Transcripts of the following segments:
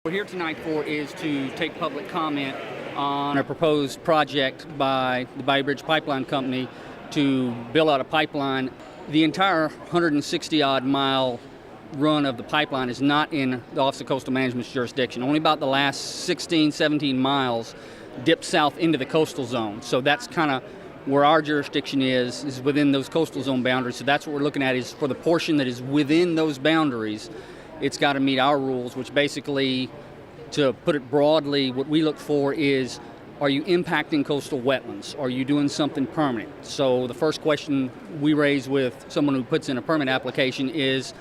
What we're here tonight for is to take public comment on a proposed project by the Bayou Bridge Pipeline Company to build out a pipeline. The entire 160-odd mile run of the pipeline is not in the Office of Coastal Management's jurisdiction. Only about the last 16, 17 miles dip south into the coastal zone. So that's kind of where our jurisdiction is within those coastal zone boundaries. So that's what we're looking at, is for the portion that is within those boundaries, it's got to meet our rules, which basically, to put it broadly, what we look for is, are you impacting coastal wetlands? Are you doing something permanent? So the first question we raise with someone who puts in a permit application is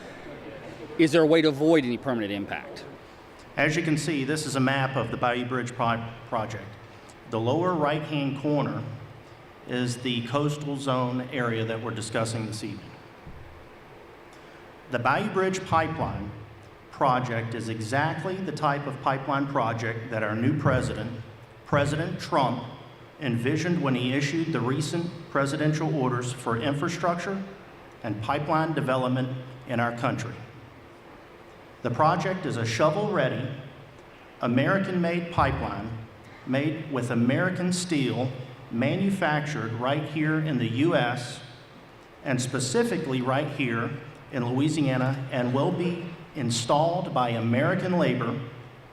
there a way to avoid any permanent impact? As you can see, this is a map of the Bayou Bridge project. The lower right-hand corner is the coastal zone area that we're discussing this evening. The Bayou Bridge pipeline project is exactly the type of pipeline project that our new president, President Trump, envisioned when he issued the recent presidential orders for infrastructure and pipeline development in our country. The project is a shovel-ready, American-made pipeline made with American steel, manufactured right here in the U.S. and specifically right here in Louisiana, and will be installed by American labor,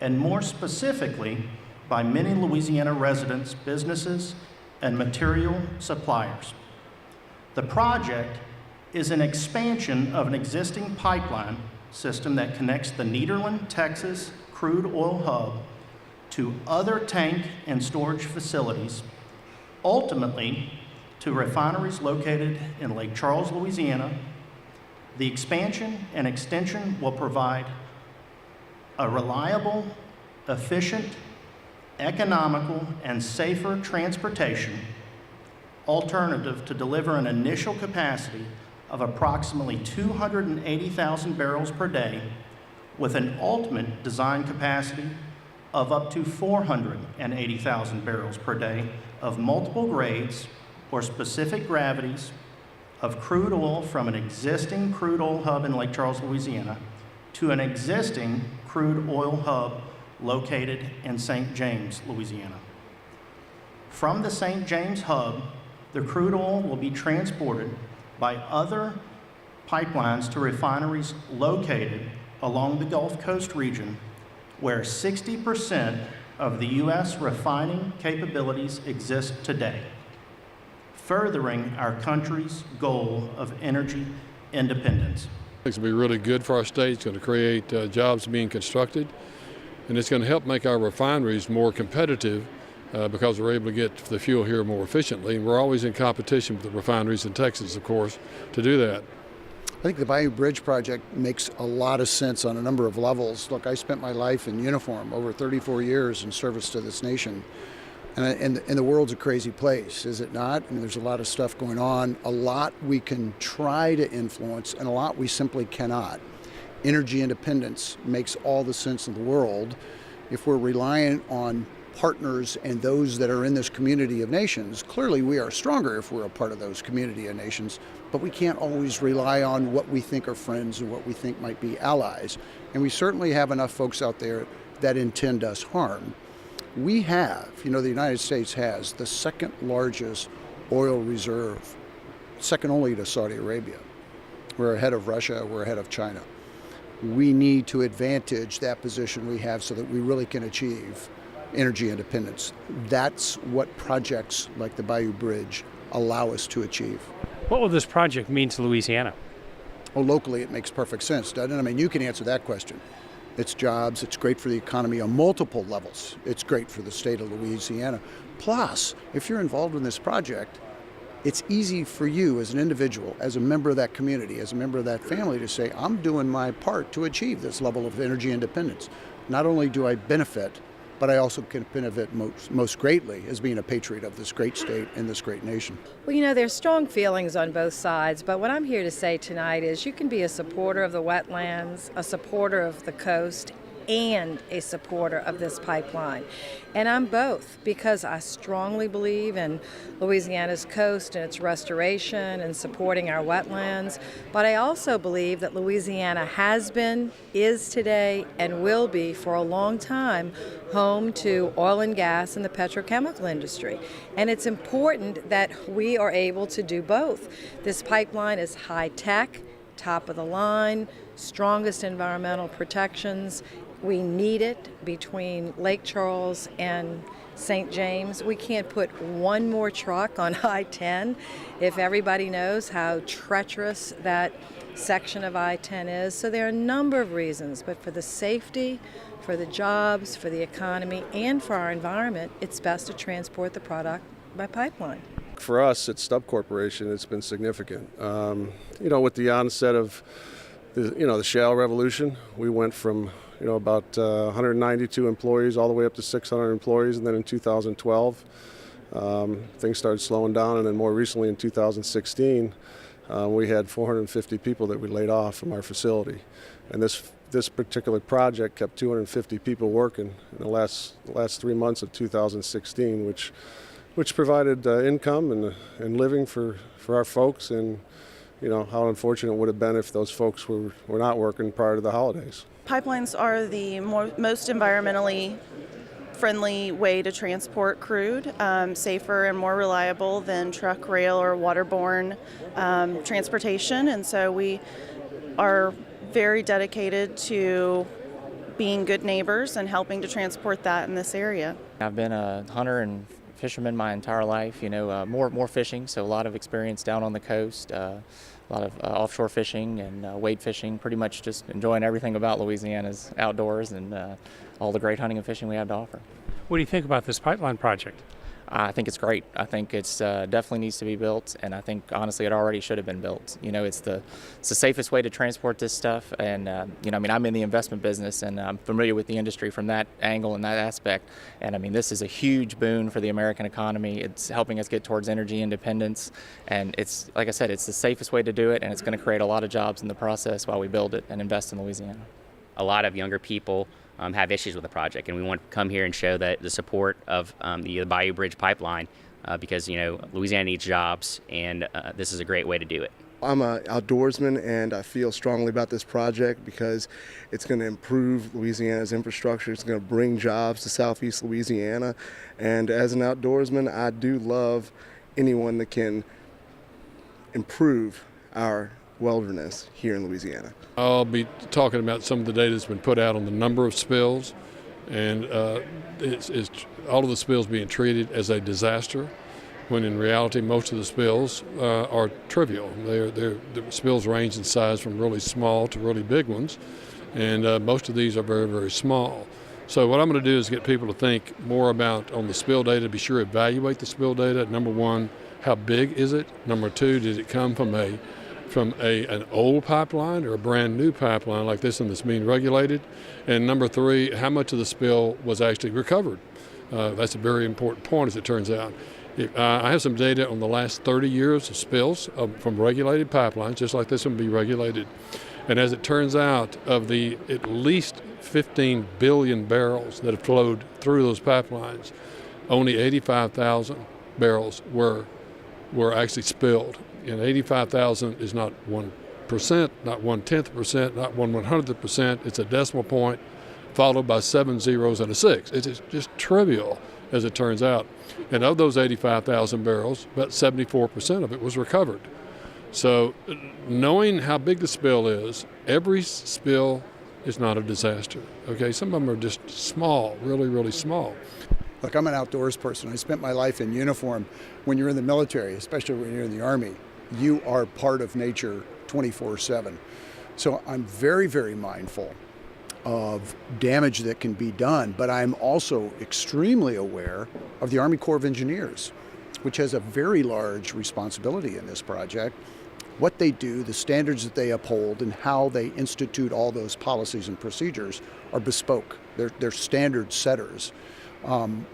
and more specifically by many Louisiana residents, businesses, and material suppliers. The project is an expansion of an existing pipeline system that connects the Nederland, Texas crude oil hub to other tank and storage facilities, ultimately to refineries located in Lake Charles, Louisiana. The expansion and extension will provide a reliable, efficient, economical, and safer transportation alternative to deliver an initial capacity of approximately 280,000 barrels per day, with an ultimate design capacity of up to 480,000 barrels per day of multiple grades or specific gravities of crude oil from an existing crude oil hub in Lake Charles, Louisiana, to an existing crude oil hub located in St. James, Louisiana. From the St. James hub, the crude oil will be transported by other pipelines to refineries located along the Gulf Coast region, where 60% of the U.S. refining capabilities exist today, furthering our country's goal of energy independence. It's going to be really good for our state. It's going to create jobs being constructed, and it's going to help make our refineries more competitive because we're able to get the fuel here more efficiently. And we're always in competition with the refineries in Texas, of course, to do that. I think the Bayou Bridge project makes a lot of sense on a number of levels. Look, I spent my life in uniform, over 34 years in service to this nation. And the world's a crazy place, is it not? I mean, there's a lot of stuff going on, a lot we can try to influence, and a lot we simply cannot. Energy independence makes all the sense in the world. If we're reliant on partners and those that are in this community of nations, clearly we are stronger if we're a part of those community of nations, but we can't always rely on what we think are friends and what we think might be allies. And we certainly have enough folks out there that intend us harm. We have, the United States has the second largest oil reserve, second only to Saudi Arabia. We're ahead of Russia, we're ahead of China. We need to advantage that position we have so that we really can achieve energy independence. That's what projects like the Bayou Bridge allow us to achieve. What will this project mean to Louisiana? Well, locally it makes perfect sense, doesn't it? I mean, you can answer that question. It's jobs, it's great for the economy on multiple levels. It's great for the state of Louisiana. Plus, if you're involved in this project, it's easy for you as an individual, as a member of that community, as a member of that family to say, I'm doing my part to achieve this level of energy independence. Not only do I benefit, but I also can benefit most greatly as being a patriot of this great state and this great nation. Well, there's strong feelings on both sides, but what I'm here to say tonight is you can be a supporter of the wetlands, a supporter of the coast, and a supporter of this pipeline. And I'm both, because I strongly believe in Louisiana's coast and its restoration and supporting our wetlands. But I also believe that Louisiana has been, is today, and will be for a long time home to oil and gas and the petrochemical industry. And it's important that we are able to do both. This pipeline is high tech, top of the line, strongest environmental protections. We need it between Lake Charles and St. James. We can't put one more truck on I-10 if everybody knows how treacherous that section of I-10 is. So there are a number of reasons, but for the safety, for the jobs, for the economy, and for our environment, it's best to transport the product by pipeline. For us at STUPP Corporation, it's been significant. With the onset of the shale revolution, we went from about 192 employees all the way up to 600 employees, and then in 2012 things started slowing down, and then more recently in 2016 we had 450 people that we laid off from our facility, and this particular project kept 250 people working in the last 3 months of 2016, which provided income and living for our folks, and how unfortunate it would have been if those folks were not working prior to the holidays. Pipelines are the most environmentally friendly way to transport crude, safer and more reliable than truck, rail, or waterborne transportation. And so we are very dedicated to being good neighbors and helping to transport that in this area. I've been a hunter and fisherman my entire life, more fishing, so a lot of experience down on the coast, a lot of offshore fishing and wade fishing, pretty much just enjoying everything about Louisiana's outdoors and all the great hunting and fishing we have to offer. What do you think about this pipeline project? I think it's great. I think it's definitely needs to be built, and I think honestly it already should have been built. It's the safest way to transport this stuff, and I'm in the investment business, and I'm familiar with the industry from that angle and that aspect. And this is a huge boon for the American economy. It's helping us get towards energy independence, and it's, like I said, it's the safest way to do it, and it's going to create a lot of jobs in the process while we build it and invest in Louisiana. A lot of younger people have issues with the project, and we want to come here and show that the support of the Bayou Bridge pipeline because Louisiana needs jobs, and this is a great way to do it. I'm an outdoorsman, and I feel strongly about this project because it's going to improve Louisiana's infrastructure. It's going to bring jobs to Southeast Louisiana, and as an outdoorsman, I do love anyone that can improve our wilderness here in Louisiana. I'll be talking about some of the data that's been put out on the number of spills, and it's all of the spills being treated as a disaster, when in reality most of the spills are trivial. The spills range in size from really small to really big ones, and most of these are very, very small. So what I'm going to do is get people to think more about on the spill data, be sure to evaluate the spill data. Number one, how big is it? Number two, did it come from an old pipeline or a brand new pipeline like this one that's being regulated? And number three, how much of the spill was actually recovered? That's a very important point, as it turns out. I have some data on the last 30 years of spills from regulated pipelines, just like this one be regulated. And as it turns out, of the at least 15 billion barrels that have flowed through those pipelines, only 85,000 barrels were actually spilled. And 85,000 is not 1%, not 1/10%, not 1/100%. It's a decimal point followed by 7 zeros and a 6. It's just trivial, as it turns out. And of those 85,000 barrels, about 74% of it was recovered. So knowing how big the spill is, every spill is not a disaster. Okay, some of them are just small, really, really small. Look, I'm an outdoors person. I spent my life in uniform. When you're in the military, especially when you're in the Army, you are part of nature 24/7. So I'm very, very mindful of damage that can be done, but I'm also extremely aware of the Army Corps of Engineers, which has a very large responsibility in this project. What they do, the standards that they uphold, and how they institute all those policies and procedures are bespoke. They're standard setters.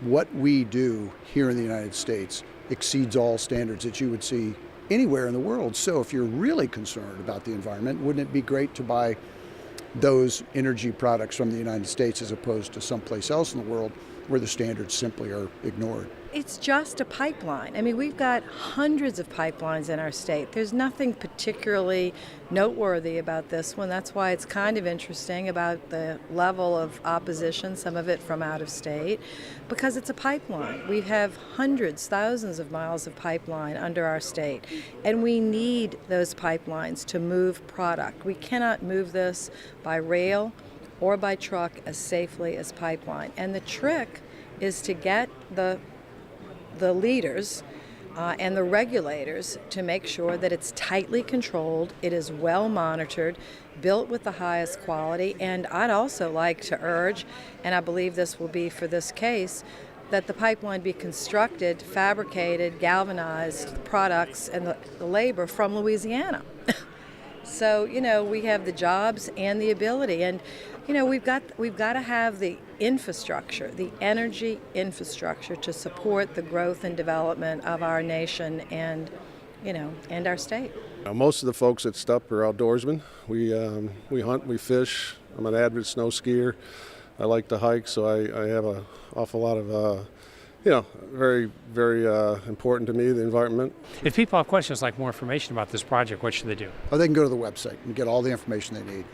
What we do here in the United States exceeds all standards that you would see anywhere in the world. So if you're really concerned about the environment, wouldn't it be great to buy those energy products from the United States as opposed to someplace else in the world where the standards simply are ignored. It's just a pipeline. I mean, we've got hundreds of pipelines in our state. There's nothing particularly noteworthy about this one. That's why it's kind of interesting about the level of opposition, some of it from out of state, because it's a pipeline. We have hundreds, thousands of miles of pipeline under our state, and we need those pipelines to move product. We cannot move this by rail or by truck as safely as pipeline. And the trick is to get the leaders and the regulators to make sure that it's tightly controlled, it is well monitored, built with the highest quality, and I'd also like to urge, and I believe this will be for this case, that the pipeline be constructed, fabricated, galvanized products and the labor from Louisiana. So, you know, we have the jobs and the ability, and you know, we've got to have the infrastructure, the energy infrastructure to support the growth and development of our nation and, you know, and our state. Most of the folks at STUPP are outdoorsmen. We hunt, we fish. I'm an avid snow skier. I like to hike, so I have an awful lot of very, very important to me, the environment. If people have questions like more information about this project, what should they do? Or they can go to the website and get all the information they need.